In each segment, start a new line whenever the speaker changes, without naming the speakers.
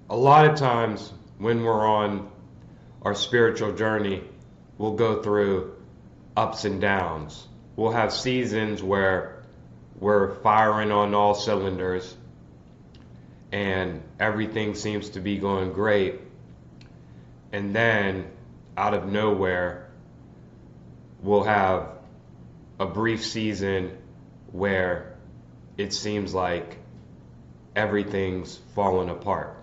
a lot of times when we're on our spiritual journey, we'll go through ups and downs. We'll have seasons where we're firing on all cylinders and everything seems to be going great. And then out of nowhere, we'll have a brief season where it seems like everything's falling apart.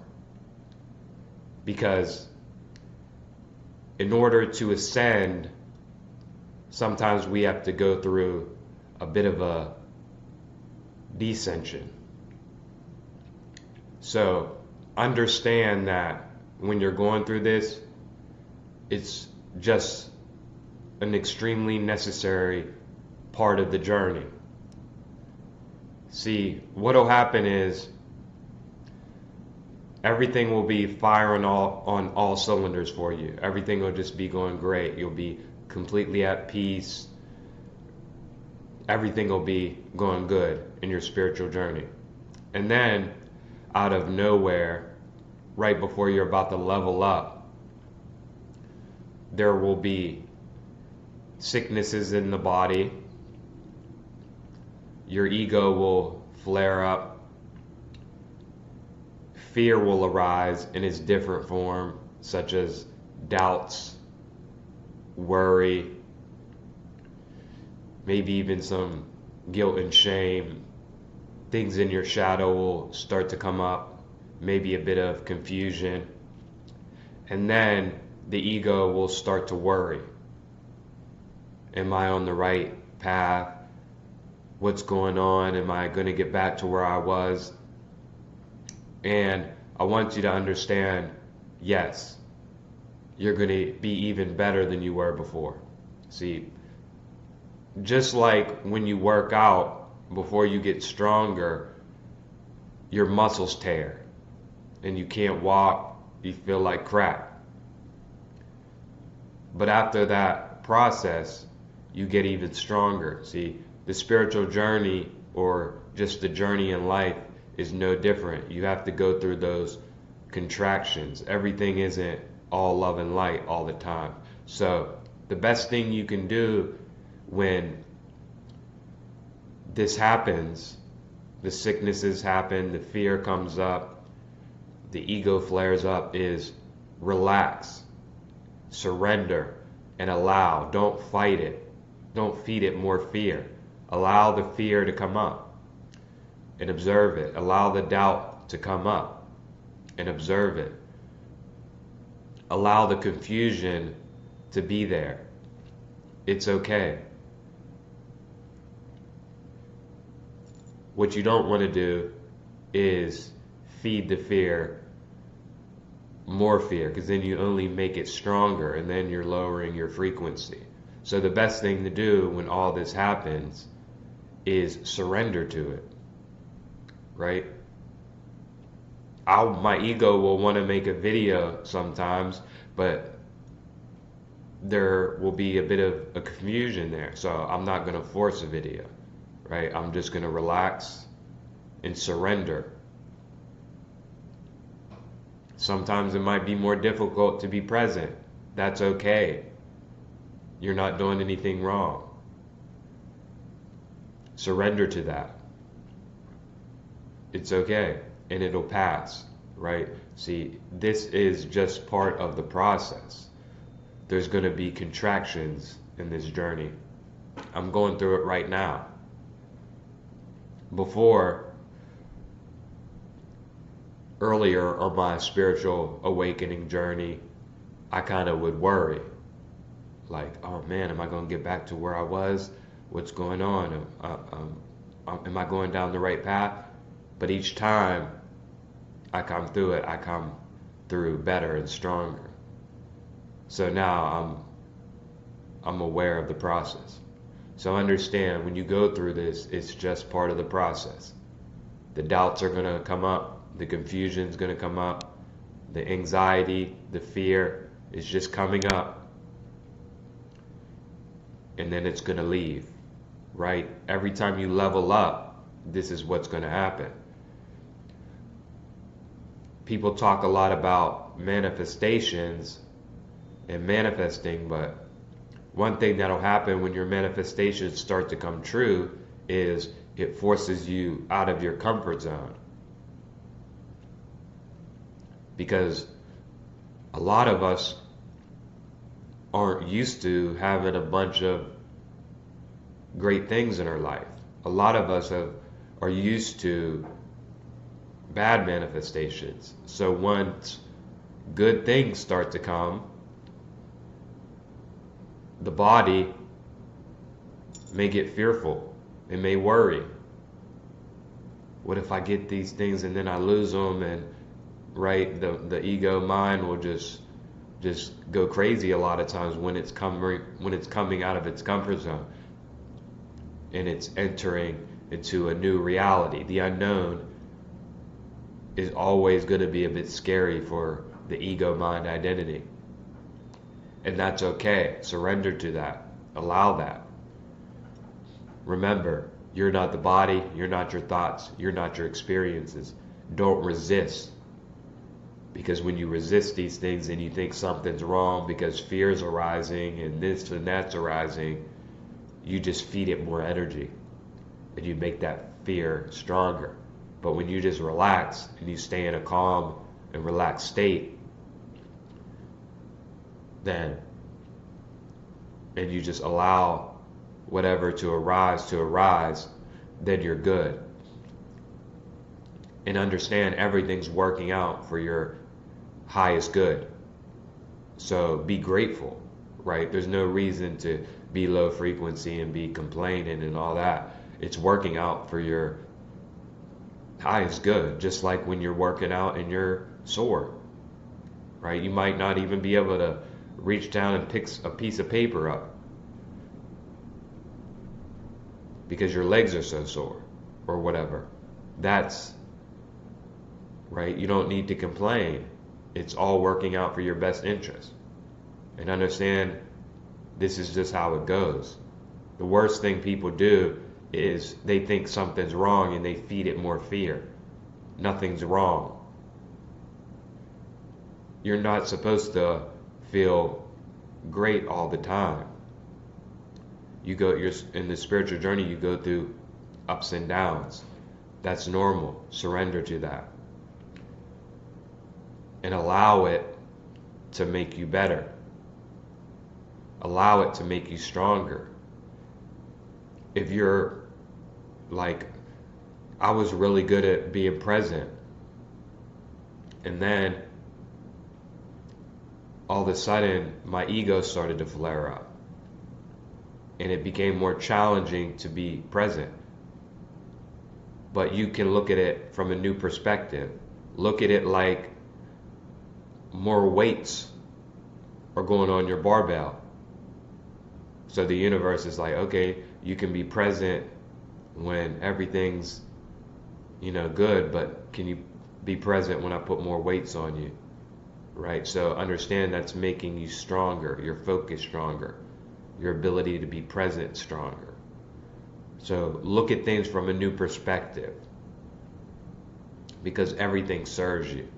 Because in order to ascend, sometimes we have to go through a bit of a descension. So understand that when you're going through this, it's just an extremely necessary part of the journey. See, what'll happen is everything will be firing on all cylinders for you. Everything will just be going great. You'll be completely at peace. Everything will be going good in your spiritual journey. And then, out of nowhere, right before you're about to level up, there will be sicknesses in the body. Your ego will flare up. Fear will arise in its different form, such as doubts, worry, maybe even some guilt and shame. Things in your shadow will start to come up, maybe a bit of confusion. And then the ego will start to worry. Am I on the right path? What's going on? Am I going to get back to where I was? And I want you to understand, yes, you're going to be even better than you were before. See, just like when you work out, before you get stronger, your muscles tear and you can't walk, you feel like crap. But after that process, you get even stronger. See, the spiritual journey or just the journey in life is no different. You have to go through those contractions. Everything isn't all love and light all the time. So the best thing you can do when this happens, the sicknesses happen, the fear comes up, the ego flares up, is relax, surrender, and allow. Don't fight it. Don't feed it more fear. Allow the fear to come up and observe it. Allow the doubt to come up and observe it. Allow the confusion to be there. It's okay. What you don't want to do is feed the fear more fear, because then you only make it stronger and then you're lowering your frequency. So the best thing to do when all this happens is surrender to it, right? My ego will want to make a video sometimes, but there will be a bit of a confusion there. So I'm not going to force a video, right? I'm just going to relax and surrender. Sometimes it might be more difficult to be present. That's okay. You're not doing anything wrong. Surrender to that. It's okay, and it'll pass, right? See, this is just part of the process. There's going to be contractions in this journey. I'm going through it right now. Earlier on my spiritual awakening journey, I kind of would worry. Like, oh man, am I going to get back to where I was? What's going on? Am I going down the right path? But each time I come through it, I come through better and stronger. So now I'm aware of the process. So understand, when you go through this, it's just part of the process. The doubts are going to come up. The confusion is going to come up. The anxiety, the fear is just coming up. And then it's going to leave, right? Every time you level up, this is what's going to happen. people talk a lot about manifestations and manifesting, but one thing that'll happen when your manifestations start to come true is it forces you out of your comfort zone. Because a lot of us aren't used to having a bunch of great things in our life. A lot of us are used to bad manifestations. So once good things start to come, the body may get fearful. It may worry. What if I get these things and then I lose them? And right, the ego mind will just go crazy a lot of times when it's coming out of its comfort zone and it's entering into a new reality. The unknown is always going to be a bit scary for the ego mind identity. And that's okay. Surrender to that. Allow that. Remember, you're not the body, you're not your thoughts, you're not your experiences. Don't resist. Because when you resist these things and you think something's wrong because fear's arising and this and that's arising, you just feed it more energy and you make that fear stronger. But when you just relax and you stay in a calm and relaxed state, then, and you just allow whatever to arise, then you're good. And understand everything's working out for your highest good. So be grateful, right? There's no reason to be low frequency and be complaining and all that. It's working out for your highest good, just like when you're working out and you're sore, right? You might not even be able to reach down and pick a piece of paper up because your legs are so sore or whatever. That's right. You don't need to complain. It's all working out for your best interest. And understand, this is just how it goes. The worst thing people do is they think something's wrong and they feed it more fear. Nothing's wrong. You're not supposed to feel great all the time. You're in the spiritual journey, you go through ups and downs. That's normal. Surrender to that. And allow it to make you better. Allow it to make you stronger. If you're like, I was really good at being present, and then all of a sudden my ego started to flare up and it became more challenging to be present. But you can look at it from a new perspective. Look at it like more weights are going on your barbell. So the universe is like, okay, you can be present when everything's, good, but can you be present when I put more weights on you? Right? So understand that's making you stronger, your focus stronger, your ability to be present stronger. So look at things from a new perspective, because everything serves you.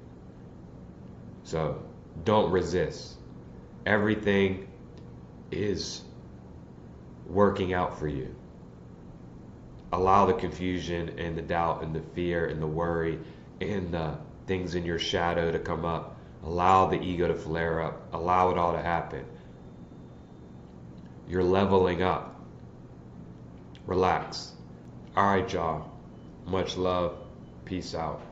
So don't resist. Everything is working out for you. Allow the confusion and the doubt and the fear and the worry and the things in your shadow to come up. Allow the ego to flare up. Allow it all to happen. You're leveling up. Relax. All right, y'all. Much love. Peace out.